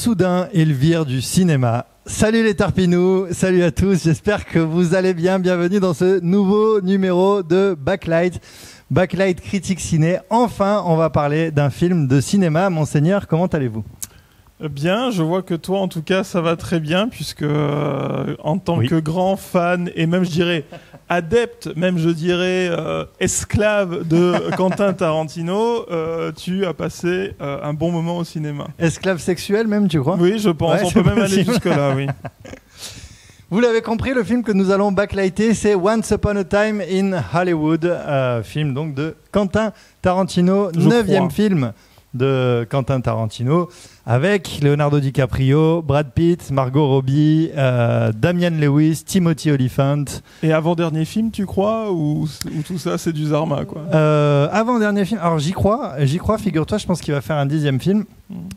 soudain Elvire du cinéma. Salut les Tarpinous, salut à tous, j'espère que vous allez bien. Bienvenue dans ce nouveau numéro de Backlight. Backlight Critique Ciné. Enfin, on va parler d'un film de cinéma. Monseigneur, comment allez-vous ? Bien, je vois que toi en tout cas ça va très bien puisque en tant que grand fan et même je dirais adepte, même je dirais esclave de Quentin Tarantino, tu as passé un bon moment au cinéma. Esclave sexuel même, tu crois ? Oui, je pense, on peut même aller jusque-là, oui. Vous l'avez compris, le film que nous allons backlighter, c'est Once Upon a Time in Hollywood, film donc de Quentin Tarantino, 9e film de Quentin Tarantino, avec Leonardo DiCaprio, Brad Pitt, Margot Robbie, Damian Lewis, Timothy Olyphant. Et avant-dernier film, tu crois, ou tout ça c'est du Zarma, quoi. Avant-dernier film, alors j'y crois, figure-toi, je pense qu'il va faire un 10e film.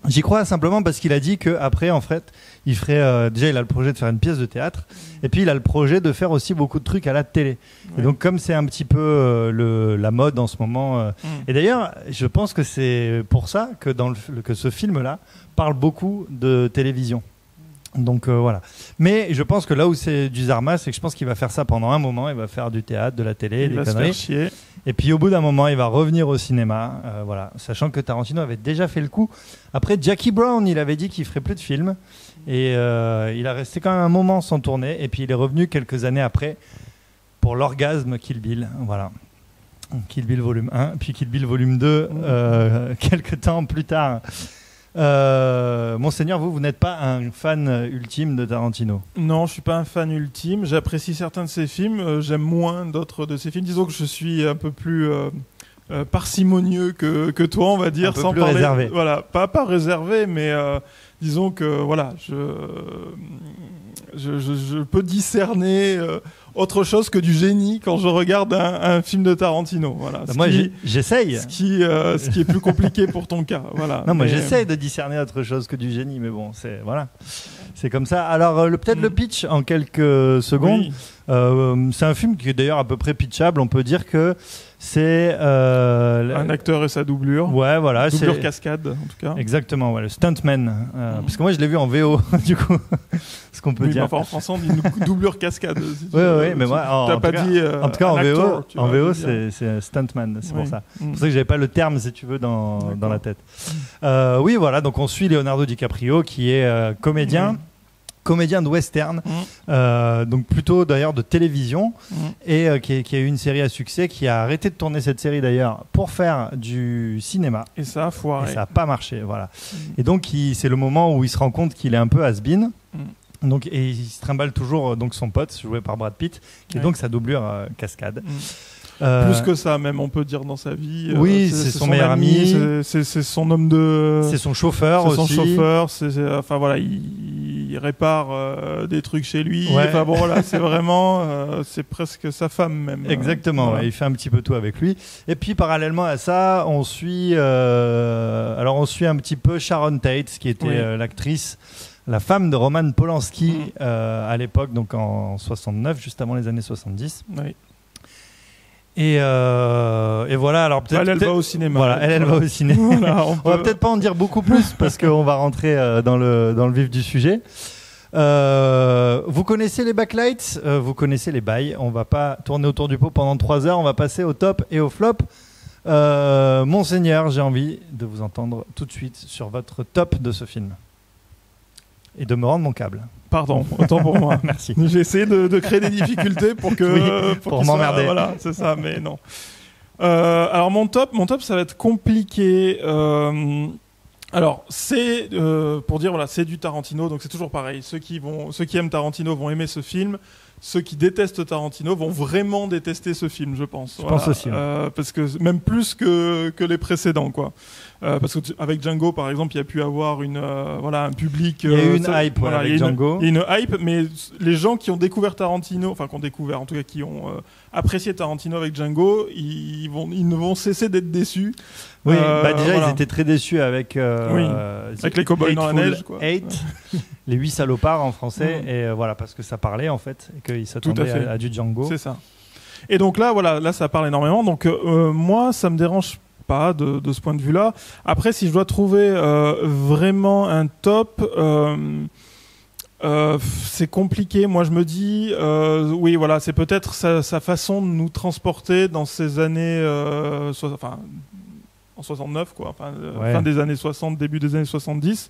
J'y crois simplement parce qu'il a dit qu'après, en fait, il ferait. Déjà, il a le projet de faire une pièce de théâtre, et puis il a le projet de faire aussi beaucoup de trucs à la télé. Et donc, comme c'est un petit peu la mode en ce moment. Et d'ailleurs, je pense que c'est pour ça que, que ce film-là parle beaucoup de télévision. Donc voilà. Mais je pense que là où c'est du Zarma, c'est que je pense qu'il va faire ça pendant un moment. Il va faire du théâtre, de la télé, des conneries. Il va se faire chier. Et puis au bout d'un moment, il va revenir au cinéma. Voilà. Sachant que Tarantino avait déjà fait le coup. Après, Jackie Brown, il avait dit qu'il ferait plus de films. Et il a resté quand même un moment sans tourner. Et puis il est revenu quelques années après pour l'orgasme Kill Bill. Voilà. Kill Bill volume 1, puis Kill Bill volume 2, quelques temps plus tard. Monseigneur, vous n'êtes pas un fan ultime de Tarantino ? Non, je suis pas un fan ultime. J'apprécie certains de ses films, j'aime moins d'autres de ses films. Disons que je suis un peu plus parcimonieux que toi, on va dire, un peu sans plus parler. Réservé. Voilà, pas réservé, mais disons que voilà, je peux discerner autre chose que du génie quand je regarde un film de Tarantino. Voilà. Moi, j'essaye. Ce qui est plus compliqué pour ton cas. Voilà. Non, moi, j'essaye de discerner autre chose que du génie, mais bon, c'est comme ça. Alors, peut-être le pitch en quelques secondes. Oui. C'est un film qui est d'ailleurs à peu près pitchable. On peut dire que c'est un acteur et sa doublure. Ouais, voilà. Doublure cascade, en tout cas. Exactement, ouais, le stuntman. Parce que moi, je l'ai vu en VO, du coup. Ce qu'on peut dire. Enfin, en français, on dit une doublure cascade. Si oui, mais moi, en tout cas, en VO, c'est stuntman. C'est pour ça. C'est pour ça que j'avais pas le terme, si tu veux, dans la tête. Oui, voilà. Donc, on suit Leonardo DiCaprio, qui est comédien. Comédien de western, donc plutôt d'ailleurs de télévision, et qui a eu une série à succès, qui a arrêté de tourner cette série d'ailleurs pour faire du cinéma. Et ça a foiré. Et ça n'a pas marché, voilà. Et donc c'est le moment où il se rend compte qu'il est un peu has-been. Donc, et il se trimballe toujours donc son pote, joué par Brad Pitt, qui est donc sa doublure cascade. Plus que ça, même, on peut dire, dans sa vie. Oui, c'est son meilleur ami. C'est son homme de... C'est son chauffeur aussi. C'est son chauffeur. Enfin, voilà, il répare des trucs chez lui. Ouais. Enfin, bon, voilà, c'est vraiment... c'est presque sa femme, même. Exactement, voilà. Il fait un petit peu tout avec lui. Et puis, parallèlement à ça, on suit un petit peu Sharon Tate, qui était l'actrice... La femme de Roman Polanski à l'époque, donc en 69, juste avant les années 70. Oui. Et voilà, alors peut-être... Elle va au cinéma. Voilà, elle va au cinéma. Voilà, on va peut-être pas en dire beaucoup plus parce qu'on va rentrer dans le vif du sujet. Vous connaissez les backlights, vous connaissez les bails. On va pas tourner autour du pot pendant 3 heures. On va passer au top et au flop. Monseigneur, j'ai envie de vous entendre tout de suite sur votre top de ce film. Et de me rendre mon câble. Pardon, autant pour moi. Merci. J'ai essayé de créer des difficultés pour m'emmerder. Voilà, c'est ça, mais non. Alors mon top, ça va être compliqué. Alors c'est pour dire voilà, c'est du Tarantino, donc c'est toujours pareil. Ceux qui aiment Tarantino vont aimer ce film. Ceux qui détestent Tarantino vont vraiment détester ce film, je pense. Je pense aussi. Parce que même plus que les précédents, quoi. Parce qu'avec Django, par exemple, il y a pu avoir un public. Il y a eu une hype avec Django. Il y a une hype, mais les gens qui ont découvert Tarantino, enfin qui ont découvert, en tout cas qui ont apprécié Tarantino avec Django, ils ne vont cesser d'être déçus. Oui, déjà ils étaient très déçus avec avec les Cowboys dans la neige, quoi. Les 8 salopards en français, et voilà, parce que ça parlait en fait, et qu'ils s'attendaient à du Django. C'est ça. Et donc là ça parle énormément. Donc moi, ça me dérange pas de ce point de vue-là. Après, si je dois trouver vraiment un top, c'est compliqué. Moi, je me dis, oui, voilà, c'est peut-être sa façon de nous transporter dans ces années, en 69, quoi, fin des années 60, début des années 70,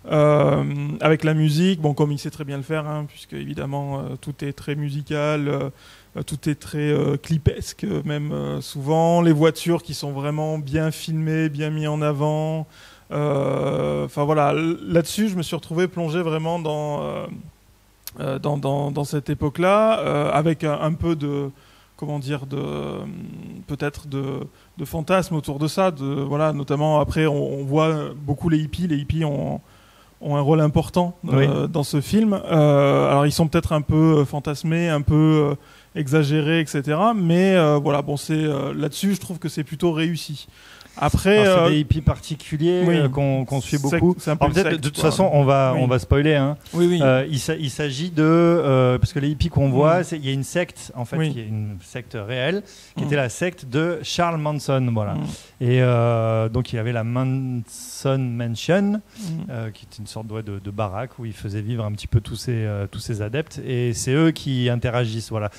avec la musique, bon, comme il sait très bien le faire, hein, puisque évidemment tout est très musical, tout est très clipesque, même souvent, les voitures qui sont vraiment bien filmées, bien mis en avant. Enfin voilà, là-dessus, je me suis retrouvé plongé vraiment dans cette époque-là, avec un peu de, comment dire, peut-être de fantasmes autour de ça, voilà, notamment après on voit beaucoup les hippies. Les hippies ont un rôle important dans ce film. Alors ils sont peut-être un peu fantasmés, un peu exagérés, etc. Mais voilà, bon, là-dessus, je trouve que c'est plutôt réussi. Après, c'est des hippies particuliers qu'on suit beaucoup. C'est un peu de toute façon, on va spoiler. Hein. Oui. Il s'agit de parce que les hippies qu'on voit, il y a une secte en fait, qui est une secte réelle, qui était la secte de Charles Manson, voilà. Et donc il y avait la Manson Mansion, qui est une sorte de baraque où il faisait vivre un petit peu tous ses adeptes, et c'est eux qui interagissent, voilà.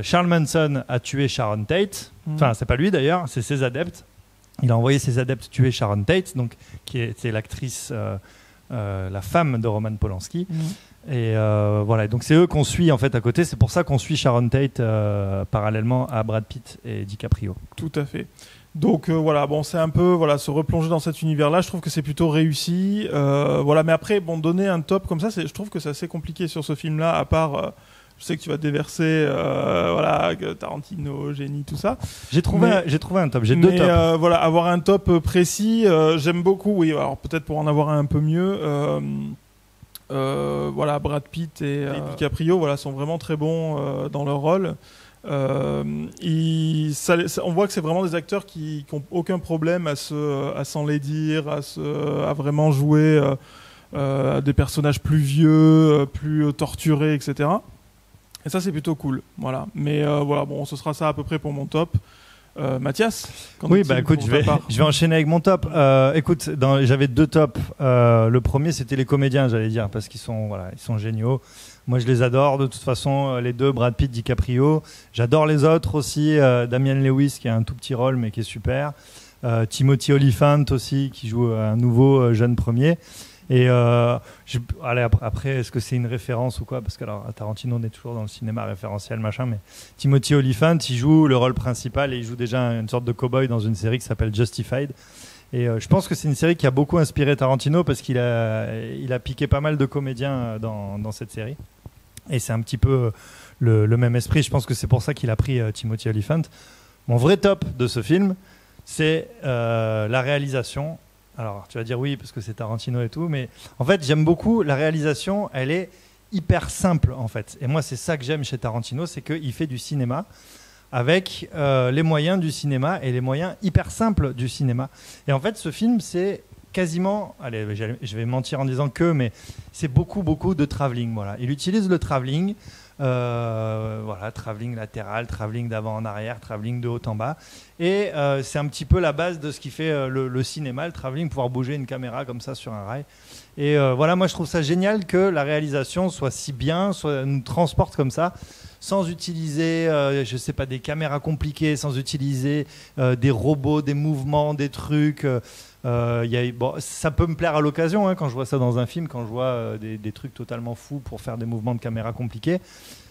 Charles Manson a tué Sharon Tate. Enfin, c'est pas lui d'ailleurs, c'est ses adeptes. Il a envoyé ses adeptes tuer Sharon Tate, donc, qui était l'actrice, la femme de Roman Polanski. Et voilà, donc c'est eux qu'on suit en fait à côté. C'est pour ça qu'on suit Sharon Tate parallèlement à Brad Pitt et DiCaprio. Tout à fait. Donc voilà, bon, c'est un peu se replonger dans cet univers-là. Je trouve que c'est plutôt réussi. Voilà, mais après, bon, donner un top comme ça, je trouve que c'est assez compliqué sur ce film-là, à part. Je sais que tu vas déverser, voilà, Tarantino, génie, tout ça. J'ai trouvé un top. J'ai deux tops. Voilà, avoir un top précis, j'aime beaucoup. Oui, alors peut-être pour en avoir un peu mieux. Voilà, Brad Pitt et DiCaprio, voilà, sont vraiment très bons dans leur rôle. On voit que c'est vraiment des acteurs qui n'ont aucun problème à s'enlaidir, à vraiment jouer des personnages plus vieux, plus torturés, etc. Et ça, c'est plutôt cool. Voilà. Mais voilà, bon, ce sera ça à peu près pour mon top. Mathias, oui, bah écoute, je vais enchaîner avec mon top. Écoute, j'avais deux tops. Le premier, c'était les comédiens, j'allais dire, parce qu'ils sont géniaux. Moi, je les adore. De toute façon, les deux, Brad Pitt, DiCaprio. J'adore les autres aussi. Damian Lewis, qui a un tout petit rôle, mais qui est super. Timothy Olyphant aussi, qui joue un nouveau jeune premier. Et allez, après, est-ce que c'est une référence ou quoi? Parce que alors, Tarantino, on est toujours dans le cinéma référentiel, machin, mais Timothy Olyphant, il joue le rôle principal et il joue déjà une sorte de cow-boy dans une série qui s'appelle Justified. Et je pense que c'est une série qui a beaucoup inspiré Tarantino parce qu'il a piqué pas mal de comédiens dans cette série. Et c'est un petit peu le même esprit. Je pense que c'est pour ça qu'il a pris Timothy Olyphant. Mon vrai top de ce film, c'est la réalisation. Alors, tu vas dire oui, parce que c'est Tarantino et tout, mais en fait, j'aime beaucoup la réalisation, elle est hyper simple, en fait. Et moi, c'est ça que j'aime chez Tarantino, c'est qu'il fait du cinéma avec les moyens du cinéma et les moyens hyper simples du cinéma. Et en fait, ce film, c'est quasiment, allez, je vais mentir en disant mais c'est beaucoup de travelling, voilà. Il utilise le travelling, voilà, travelling latéral, travelling d'avant en arrière, travelling de haut en bas, et c'est un petit peu la base de ce qui fait le cinéma, le travelling, pouvoir bouger une caméra comme ça sur un rail. Et voilà, moi je trouve ça génial que la réalisation soit si bien, nous transporte comme ça, sans utiliser, je sais pas, des caméras compliquées, sans utiliser des robots, des mouvements, des trucs. Bon, ça peut me plaire à l'occasion, hein, quand je vois ça dans un film, quand je vois des trucs totalement fous pour faire des mouvements de caméra compliqués,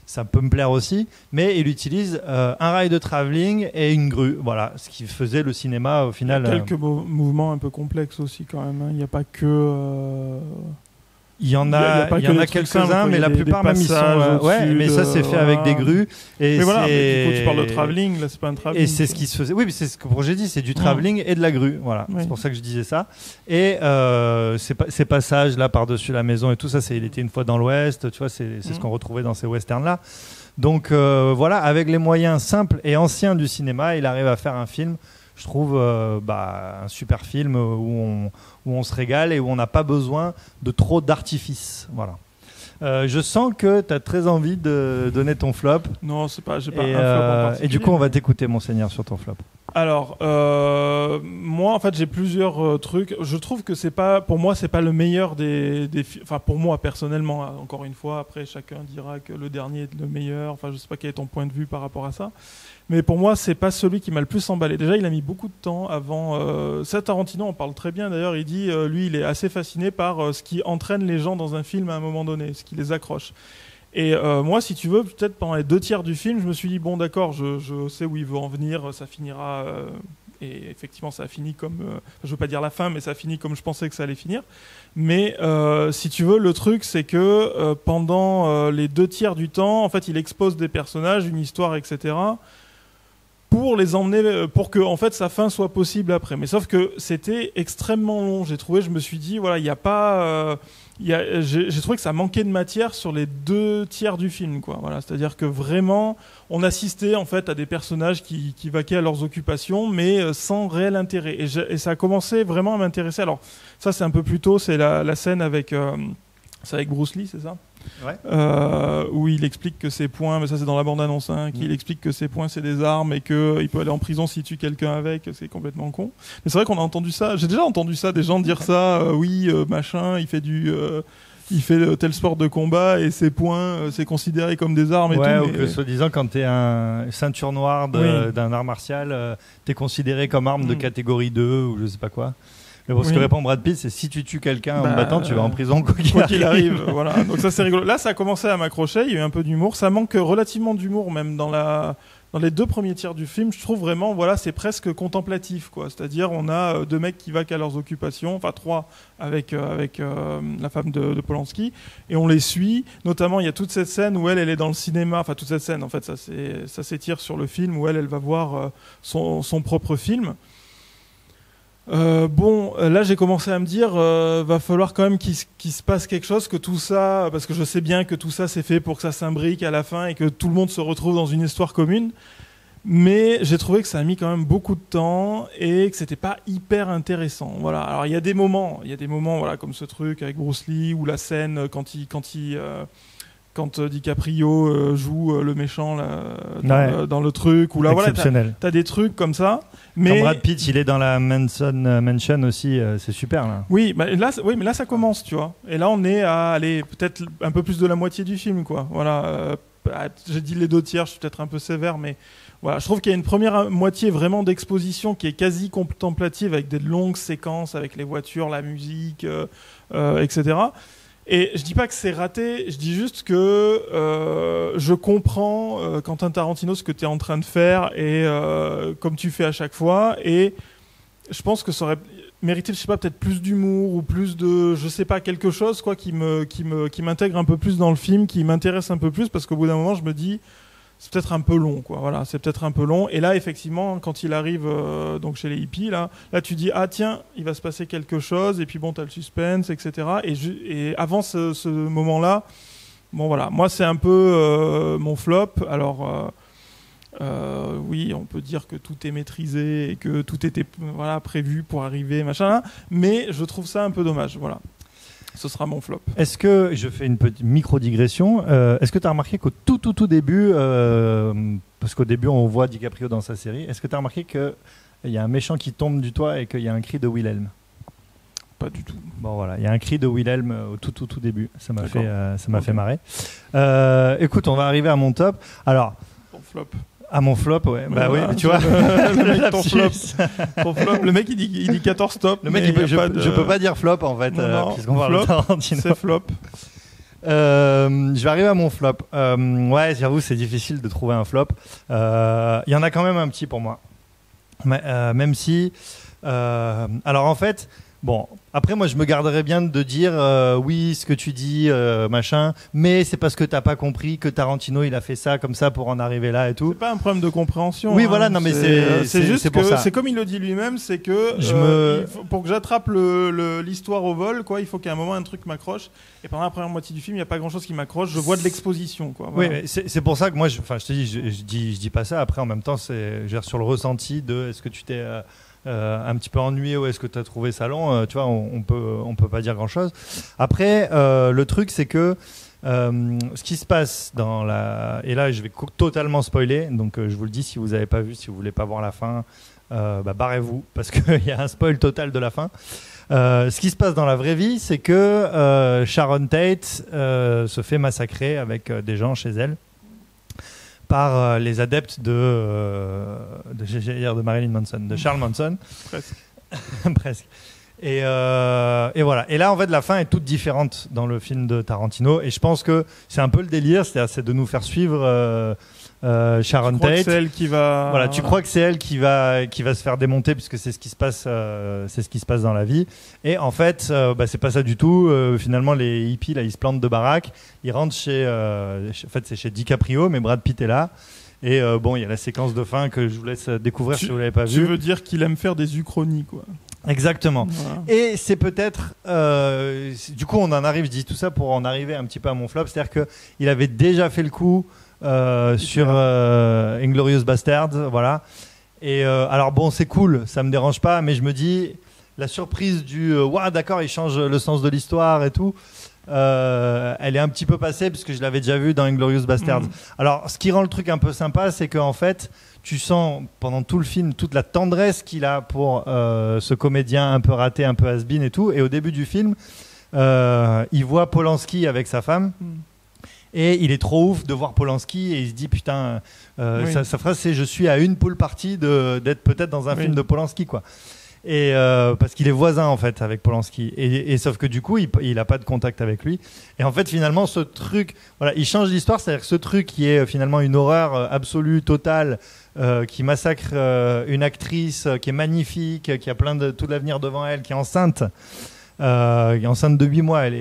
ça peut me plaire aussi, mais il utilise un rail de travelling et une grue, voilà, ce qui faisait le cinéma au final. Il y a quelques mouvements un peu complexes aussi quand même, hein. Il n'y a pas que... Il y en a quelques-uns, mais la plupart même ils sont. Ouais, mais ça c'est fait avec des grues. Mais voilà, mais tu parles de travelling, là c'est pas un travelling. Et c'est ce qui se faisait. Oui, mais c'est ce que j'ai dit, c'est du travelling et de la grue. Voilà, c'est pour ça que je disais ça. Et ces passages là par-dessus la maison et tout ça, il était une fois dans l'Ouest. Tu vois, c'est ce qu'on retrouvait dans ces westerns là. Donc voilà, avec les moyens simples et anciens du cinéma, il arrive à faire un film. Je trouve un super film où on se régale et où on n'a pas besoin de trop d'artifice. Voilà. Je sens que tu as très envie de donner ton flop. Non, j'ai pas un flop en particulier. Et du coup, on va t'écouter, Monseigneur, sur ton flop. Alors, moi, en fait, j'ai plusieurs trucs. Je trouve que pour moi, c'est pas le meilleur des films. Enfin, pour moi, personnellement, hein, encore une fois, après, chacun dira que le dernier est le meilleur. Enfin, je sais pas quel est ton point de vue par rapport à ça. Mais pour moi, c'est pas celui qui m'a le plus emballé. Déjà, il a mis beaucoup de temps avant. Ça, Tarantino en parle très bien. D'ailleurs, il dit, lui, il est assez fasciné par ce qui entraîne les gens dans un film à un moment donné, ce qui les accroche. Et moi, si tu veux, peut-être pendant les 2 tiers du film, je me suis dit, bon d'accord, je sais où il veut en venir, ça finira, et effectivement ça a fini comme, je veux pas dire la fin, mais ça a fini comme je pensais que ça allait finir. Mais si tu veux, le truc c'est que pendant les 2 tiers du temps, en fait, il expose des personnages, une histoire, etc., pour les emmener, pour que en fait sa fin soit possible après. Mais sauf que c'était extrêmement long. J'ai trouvé, je me suis dit, voilà, il n'y a pas, j'ai trouvé que ça manquait de matière sur les 2 tiers du film, quoi. Voilà, c'est-à-dire que vraiment, on assistait en fait à des personnages qui vaquaient à leurs occupations, mais sans réel intérêt. Et ça a commencé vraiment à m'intéresser. Alors ça, c'est un peu plus tôt, c'est la scène avec, c'est avec Bruce Lee, c'est ça? Ouais. Où il explique que ses poings, mais ça c'est dans la bande-annonce, hein, qu'il explique que ses poings c'est des armes et qu'il peut aller en prison s'il tue quelqu'un avec, c'est complètement con. Mais c'est vrai qu'on a entendu ça, j'ai déjà entendu ça, des gens dire ça, machin, il fait tel sport de combat et ses poings c'est considéré comme des armes et tout. Ou que soi-disant quand t'es un ceinture noire d'un art martial, t'es considéré comme arme de catégorie 2 ou je sais pas quoi. Mais bon, ce que répond Brad Pitt, c'est si tu tues quelqu'un en te battant, tu vas en prison quoi qu'il arrive. Voilà. Donc ça c'est rigolo. Là, ça a commencé à m'accrocher. Il y a eu un peu d'humour. Ça manque relativement d'humour même dans les 2 premiers tiers du film. Je trouve vraiment, voilà, c'est presque contemplatif, quoi. C'est-à-dire, on a 2 mecs qui vaquent à leurs occupations, enfin 3 avec la femme de Polanski, et on les suit. Notamment, il y a toute cette scène où elle est dans le cinéma. Enfin, toute cette scène, en fait, ça s'étire sur le film où elle va voir son propre film. Là j'ai commencé à me dire va falloir quand même qu'il se passe quelque chose, que tout ça, parce que je sais bien que tout ça c'est fait pour que ça s'imbrique à la fin et que tout le monde se retrouve dans une histoire commune, mais j'ai trouvé que ça a mis quand même beaucoup de temps et que c'était pas hyper intéressant. Voilà. Alors il y a des moments voilà, comme ce truc avec Bruce Lee ou la scène quand DiCaprio joue le méchant là, dans le truc, ou là voilà, t'as des trucs comme ça. Mais quand Brad Pitt il est dans la Mansion aussi, c'est super là. Oui, mais là ça commence, tu vois. Et là on est à aller peut-être un peu plus de la moitié du film, quoi. Voilà. J'ai dit les 2 tiers, je suis peut-être un peu sévère, mais voilà, je trouve qu'il y a une première moitié vraiment d'exposition qui est quasi contemplative avec des longues séquences avec les voitures, la musique, etc. Et je dis pas que c'est raté, je dis juste que je comprends Quentin Tarantino ce que tu es en train de faire et comme tu fais à chaque fois, et je pense que ça aurait mérité, je sais pas, peut-être plus d'humour ou plus de, je sais pas, quelque chose quoi qui m'intègre un peu plus dans le film, qui m'intéresse un peu plus, parce qu'au bout d'un moment je me dis c'est peut-être un peu long, quoi. Voilà, c'est peut-être un peu long. Et là, effectivement, quand il arrive donc chez les hippies, là tu dis ah tiens, il va se passer quelque chose. Et puis bon, t'as le suspense, etc. Et avant ce moment-là, bon voilà, moi c'est un peu mon flop. Alors oui, on peut dire que tout est maîtrisé et que tout était prévu pour arriver, machin. Mais je trouve ça un peu dommage. Voilà. Ce sera mon flop. Est-ce que, je fais une petite micro-digression, est-ce que tu as remarqué qu'au tout début, parce qu'au début on voit DiCaprio dans sa série, est-ce que tu as remarqué qu'il y a un méchant qui tombe du toit et qu'il y a un cri de Wilhelm? Pas du tout. Bon voilà, il y a un cri de Wilhelm au tout début, ça m'a fait marrer. Écoute, on va arriver à mon top. Alors, ton flop. À mon flop, ouais. Bah oui, tu vois. Le mec, ton flop. Le mec, il dit 14 tops. Le mec, je peux pas dire flop en fait, puisqu'on parle de Tarantino. C'est flop. Je vais arriver à mon flop. Ouais, j'avoue, c'est difficile de trouver un flop. Il y en a quand même un petit pour moi. Mais, même si. Alors en fait. Bon, après moi je me garderais bien de dire oui ce que tu dis machin, mais c'est parce que t'as pas compris que Tarantino il a fait ça comme ça pour en arriver là et tout. C'est pas un problème de compréhension. Oui voilà, non mais c'est juste pour que ça. C'est comme il le dit lui-même, c'est que pour que j'attrape l'histoire au vol, quoi, il faut qu'à un moment un truc m'accroche. Et pendant la première moitié du film, il y a pas grand-chose qui m'accroche. Je vois de l'exposition, quoi. Voilà. Oui, mais c'est pour ça que moi, je te dis, je dis pas ça. Après en même temps, c'est sur le ressenti de est-ce que tu t'es un petit peu ennuyé ou est-ce que tu as trouvé ça long, tu vois, on peut pas dire grand chose. Après le truc c'est que Ce qui se passe dans la... Et là, je vais totalement spoiler, donc je vous le dis, si vous n'avez pas vu, si vous voulez pas voir la fin, barrez-vous, parce qu'il y a un spoil total de la fin. Ce qui se passe dans la vraie vie, c'est que Sharon Tate se fait massacrer avec des gens chez elle par les adeptes de Marilyn Manson, de Charles Manson. Presque. Presque. Et voilà. Et là, en fait, la fin est toute différente dans le film de Tarantino. Et je pense que c'est un peu le délire, c'est de nous faire suivre Sharon Tu crois Tate. que c'est elle qui va. Voilà, tu crois que c'est elle qui va se faire démonter puisque c'est ce qui se passe, dans la vie. Et en fait, c'est pas ça du tout. Finalement, les hippies là, ils se plantent de baraque. Ils rentrent en fait, c'est chez DiCaprio, mais Brad Pitt est là. Et il y a la séquence de fin que je vous laisse découvrir si vous l'avez pas vu. Tu veux dire qu'il aime faire des uchronies, quoi. Exactement. Voilà. Et c'est peut-être... du coup, on en arrive, je dis tout ça pour en arriver un petit peu à mon flop. C'est-à-dire qu'il avait déjà fait le coup sur Inglourious Basterds. Voilà. Et alors bon, c'est cool, ça me dérange pas, mais je me dis, la surprise du « Ouah, d'accord, il change le sens de l'histoire et tout », elle est un petit peu passée parce que je l'avais déjà vu dans Inglourious Basterds. Alors, ce qui rend le truc un peu sympa, c'est qu'en fait, tu sens pendant tout le film toute la tendresse qu'il a pour ce comédien un peu raté, un peu has-been et tout. Et au début du film, il voit Polanski avec sa femme. Et il est trop ouf de voir Polanski et il se dit putain, sa phrase c'est je suis à une pool party d'être peut-être dans un film de Polanski, quoi. Et parce qu'il est voisin en fait avec Polanski et sauf que du coup il a pas de contact avec lui et en fait finalement ce truc, voilà, il change l'histoire, c'est-à-dire que ce truc qui est finalement une horreur absolue, totale, qui massacre une actrice qui est magnifique, qui a tout l'avenir devant elle, qui est enceinte de 8 mois, elle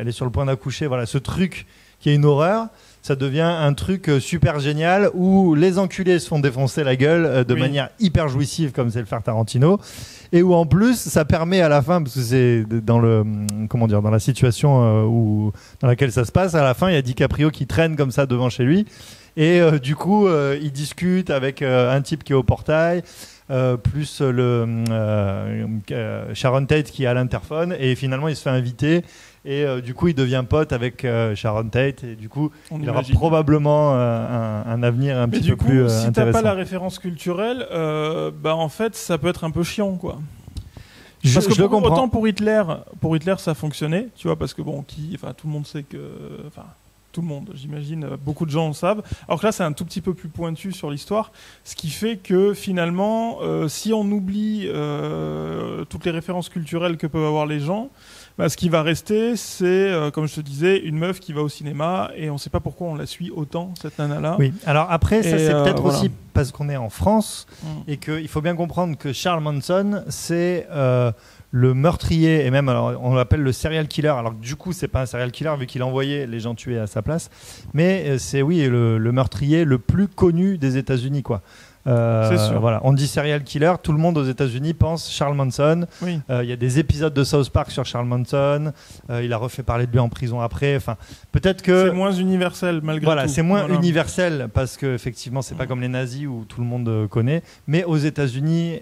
est sur le point d'accoucher, voilà, ce truc qui est une horreur, ça devient un truc super génial où les enculés se font défoncer la gueule de manière hyper jouissive comme c'est le faire Tarantino, et où en plus ça permet à la fin, parce que c'est dans la situation dans laquelle ça se passe, à la fin il y a DiCaprio qui traîne comme ça devant chez lui et du coup il discute avec un type qui est au portail, plus Sharon Tate qui est à l'interphone, et finalement il se fait inviter. Et du coup, il devient pote avec Sharon Tate et du coup, il aura probablement un avenir un petit peu plus intéressant. Si t'as pas la référence culturelle, en fait, ça peut être un peu chiant, quoi. Parce que autant pour Hitler, ça fonctionnait, tu vois, parce que tout le monde sait que, tout le monde, j'imagine, beaucoup de gens le savent. Alors que là, c'est un tout petit peu plus pointu sur l'histoire, ce qui fait que finalement, si on oublie toutes les références culturelles que peuvent avoir les gens, ce qui va rester, c'est, comme je te disais, une meuf qui va au cinéma et on ne sait pas pourquoi on la suit autant, cette nana-là. Oui, alors après, ça c'est peut-être aussi parce qu'on est en France et qu'il faut bien comprendre que Charles Manson, c'est le meurtrier, et même alors, on l'appelle le serial killer, alors du coup, c'est pas un serial killer vu qu'il envoyait les gens tués à sa place, mais c'est le meurtrier le plus connu des États-Unis, quoi. C'est sûr. Voilà. On dit serial killer, tout le monde aux États-Unis pense Charles Manson. Y a des épisodes de South Park sur Charles Manson. Il a refait parler de lui en prison après. Enfin, peut-être que c'est moins universel malgré tout. Voilà, c'est moins universel parce que effectivement, c'est pas comme les nazis où tout le monde connaît. Mais aux États-Unis,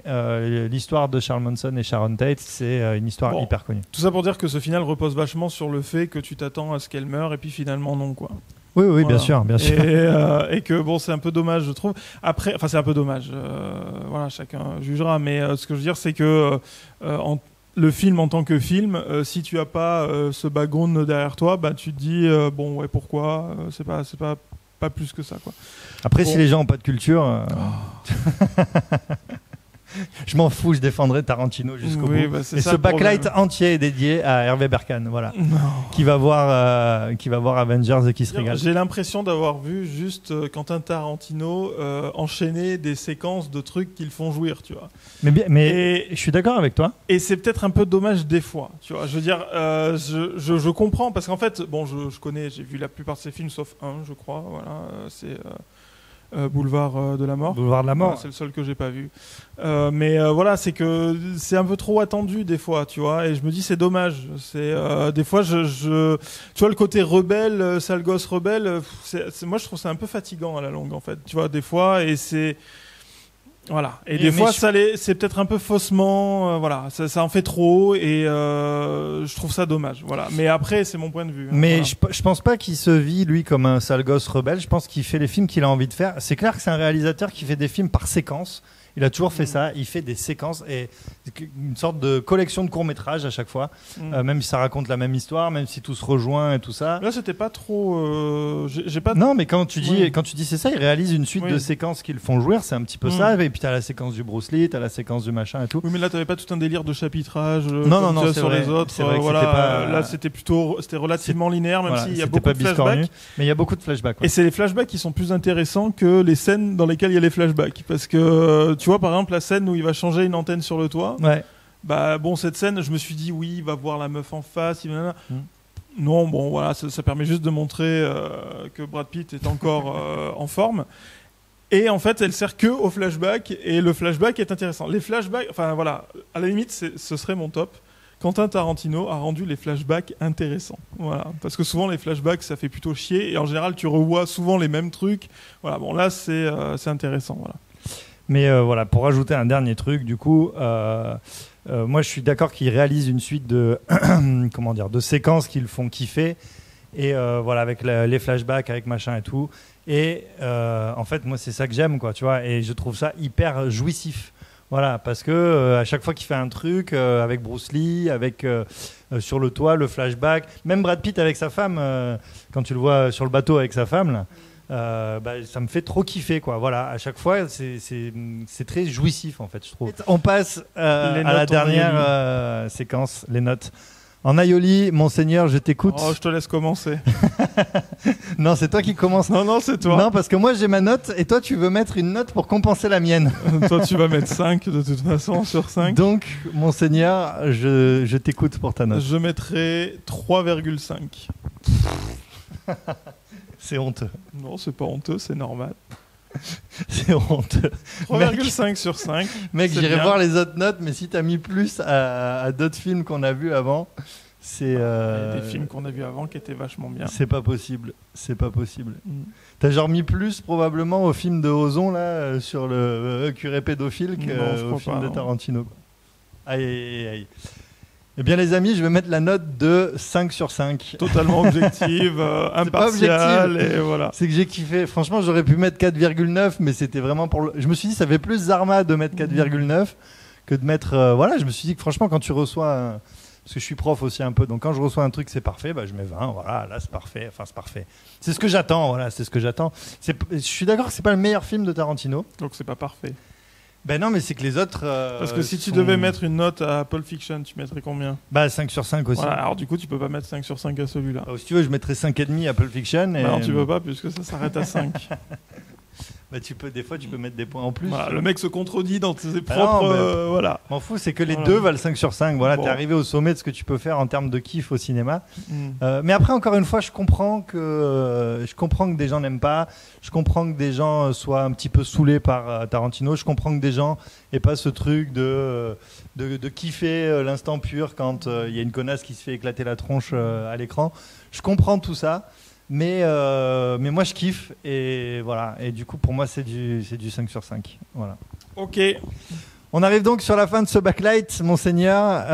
l'histoire de Charles Manson et Sharon Tate, c'est une histoire hyper connue. Tout ça pour dire que ce final repose vachement sur le fait que tu t'attends à ce qu'elle meure et puis finalement non, quoi. Oui, voilà. bien sûr. Et que c'est un peu dommage, je trouve. Après, c'est un peu dommage. Voilà, chacun jugera. Mais ce que je veux dire, c'est que le film en tant que film, si tu as pas ce background derrière toi, tu te dis pourquoi c'est pas plus que ça, quoi. Après, si les gens ont pas de culture. Je m'en fous, je défendrai Tarantino jusqu'au bout. Et ce backlight entier est dédié à Hervé Berkane, voilà, qui va voir Avengers et qui se régale. J'ai l'impression d'avoir vu juste Quentin Tarantino enchaîner des séquences de trucs qui le font jouir, tu vois. Mais je suis d'accord avec toi. Et c'est peut-être un peu dommage des fois, tu vois. Je veux dire, je comprends parce qu'en fait, je connais, j'ai vu la plupart de ses films sauf un, je crois. Voilà, c'est Boulevard de la Mort. Boulevard de la Mort. C'est le seul que j'ai pas vu. Mais voilà, c'est que c'est un peu trop attendu des fois, tu vois. Et je me dis c'est dommage. C'est des fois tu vois le côté rebelle, sale gosse rebelle. Moi je trouve ça un peu fatigant à la longue en fait. Tu vois des fois et c'est Voilà. Et des fois, c'est peut-être un peu faussement, voilà, ça en fait trop et je trouve ça dommage. Voilà. Mais après, c'est mon point de vue. Mais voilà. je pense pas qu'il se vit lui comme un sale gosse rebelle. Je pense qu'il fait les films qu'il a envie de faire. C'est clair que c'est un réalisateur qui fait des films par séquence. Il a toujours fait ça. Il fait des séquences et une sorte de collection de courts-métrages à chaque fois. Même si ça raconte la même histoire, même si tout se rejoint et tout ça. Là, c'était pas trop. J'ai pas. Non, mais quand tu dis c'est ça, il réalise une suite de séquences qui le font jouir. C'est un petit peu ça. Et puis t'as la séquence du Bruce Lee, t'as la séquence du machin et tout. Oui, mais là, t'avais pas tout un délire de chapitrage. Non, c'est sur vrai. les autres. C'est vrai voilà. Pas... Là, c'était relativement linéaire, même s'il y a beaucoup de flashbacks. Mais il y a beaucoup de flashbacks. Ouais. Et c'est les flashbacks qui sont plus intéressants que les scènes dans lesquelles il y a les flashbacks, parce que tu vois, par exemple, la scène où il va changer une antenne sur le toit. Ouais. Bah bon, cette scène, je me suis dit oui, il va voir la meuf en face. Non, bon, voilà, ça permet juste de montrer que Brad Pitt est encore en forme. Et en fait, elle sert que au flashback, et le flashback est intéressant. Les flashbacks, enfin voilà, à la limite, ce serait mon top. Quentin Tarantino a rendu les flashbacks intéressants. Voilà, parce que souvent les flashbacks, ça fait plutôt chier, et en général, tu revois souvent les mêmes trucs. Voilà, bon là, c'est intéressant, voilà. Mais voilà, pour rajouter un dernier truc, du coup, moi je suis d'accord qu'il réalise une suite de, de séquences qui le font kiffer. Et voilà, avec les flashbacks, avec machin et tout. Et en fait, moi c'est ça que j'aime, quoi, tu vois. Et je trouve ça hyper jouissif. Voilà, parce que à chaque fois qu'il fait un truc avec Bruce Lee, avec sur le toit, le flashback, même Brad Pitt avec sa femme, quand tu le vois sur le bateau avec sa femme, là. Ça me fait trop kiffer, quoi. Voilà, à chaque fois c'est très jouissif en fait, je trouve. On passe à la dernière séquence, les notes. En aioli, Monseigneur, je t'écoute. Oh, je te laisse commencer. Non, c'est toi qui commences. Non, c'est toi. Non, parce que moi j'ai ma note et toi tu veux mettre une note pour compenser la mienne. Toi tu vas mettre 5 de toute façon sur 5. Donc, Monseigneur, je t'écoute pour ta note. Je mettrai 3,5. C'est honteux. Non, c'est pas honteux, c'est normal. C'est honteux. 3,5 sur 5. Mec, j'irai voir les autres notes, mais si t'as mis plus à d'autres films qu'on a vus avant, c'est... des films qu'on a vus avant qui étaient vachement bien. C'est pas possible. C'est pas possible. T'as genre mis plus probablement au film de Ozon, là, sur le curé pédophile qu'au film de Tarantino. Aïe, aïe, aïe. Eh bien les amis, je vais mettre la note de 5 sur 5. Totalement objective, impartiale, et voilà. C'est que j'ai kiffé. Franchement, j'aurais pu mettre 4,9, mais c'était vraiment pour... Je me suis dit, ça fait plus Zarma de mettre 4,9 que de mettre... voilà, je me suis dit que franchement, quand tu reçois... Parce que je suis prof aussi un peu, donc quand je reçois un truc, c'est parfait, bah, je mets 20, voilà, là c'est parfait, enfin c'est parfait. C'est ce que j'attends, voilà, c'est ce que j'attends. Je suis d'accord que c'est pas le meilleur film de Tarantino. Donc c'est pas parfait. Ben non, mais c'est que les autres... Parce que si tu devais mettre une note à Pulp Fiction, tu mettrais combien ? Bah 5 sur 5 aussi. Voilà, alors du coup, tu peux pas mettre 5 sur 5 à celui-là. Si tu veux, je mettrais 5,5 à Pulp Fiction. Et... Non, tu peux pas, puisque ça s'arrête à 5. Bah, des fois, tu peux mettre des points en plus. Voilà, le mec se contredit dans ses propres... voilà. M'en fous, c'est que les deux valent 5 sur 5. Voilà, bon. T'es arrivé au sommet de ce que tu peux faire en termes de kiff au cinéma. Mais après, encore une fois, je comprends que des gens n'aiment pas. Je comprends que des gens soient un petit peu saoulés par Tarantino. Je comprends que des gens n'aient pas ce truc de kiffer l'instant pur quand il y a une connasse qui se fait éclater la tronche à l'écran. Je comprends tout ça. Mais moi je kiffe et voilà, et du coup pour moi c'est du 5 sur 5, voilà. Ok. On arrive donc sur la fin de ce Backlight, Monseigneur,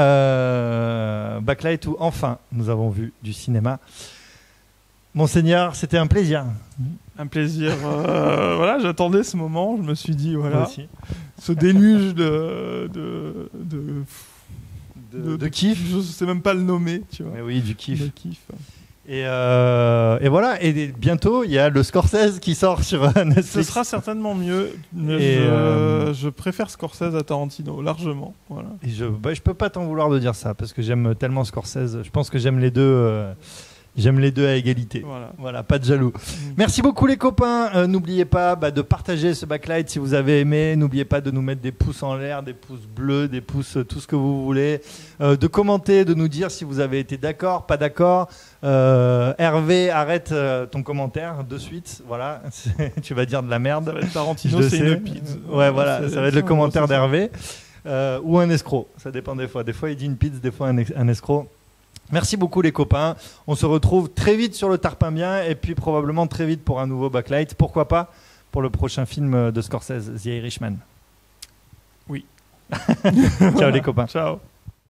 Backlight où enfin nous avons vu du cinéma. Monseigneur, c'était un plaisir. Un plaisir, voilà, j'attendais ce moment, je me suis dit voilà, ce déluge de kiff, je sais même pas le nommer, tu vois. Mais oui, du kiff. De kiff. Et voilà, et bientôt il y a le Scorsese qui sort sur Netflix. Ce sera certainement mieux. Je préfère Scorsese à Tarantino, largement. Voilà. Et je peux pas t'en vouloir de dire ça, parce que j'aime tellement Scorsese. Je pense que j'aime les deux. J'aime les deux à égalité. Voilà, pas de jaloux. Merci beaucoup les copains. N'oubliez pas de partager ce Backlight si vous avez aimé. N'oubliez pas de nous mettre des pouces en l'air, des pouces bleus, des pouces, tout ce que vous voulez. De commenter, de nous dire si vous avez été d'accord, pas d'accord. Hervé, arrête ton commentaire de suite. Voilà, tu vas dire de la merde. Ça va être Tarantino, c'est une pizza. Ouais, voilà, ça va être le commentaire d'Hervé. Ou un escroc. Ça dépend des fois. Des fois il dit une pizza, des fois un escroc. Merci beaucoup les copains, on se retrouve très vite sur le Tarpin Bien et puis probablement très vite pour un nouveau Backlight, pourquoi pas pour le prochain film de Scorsese, The Irishman. Ciao les copains. Ciao.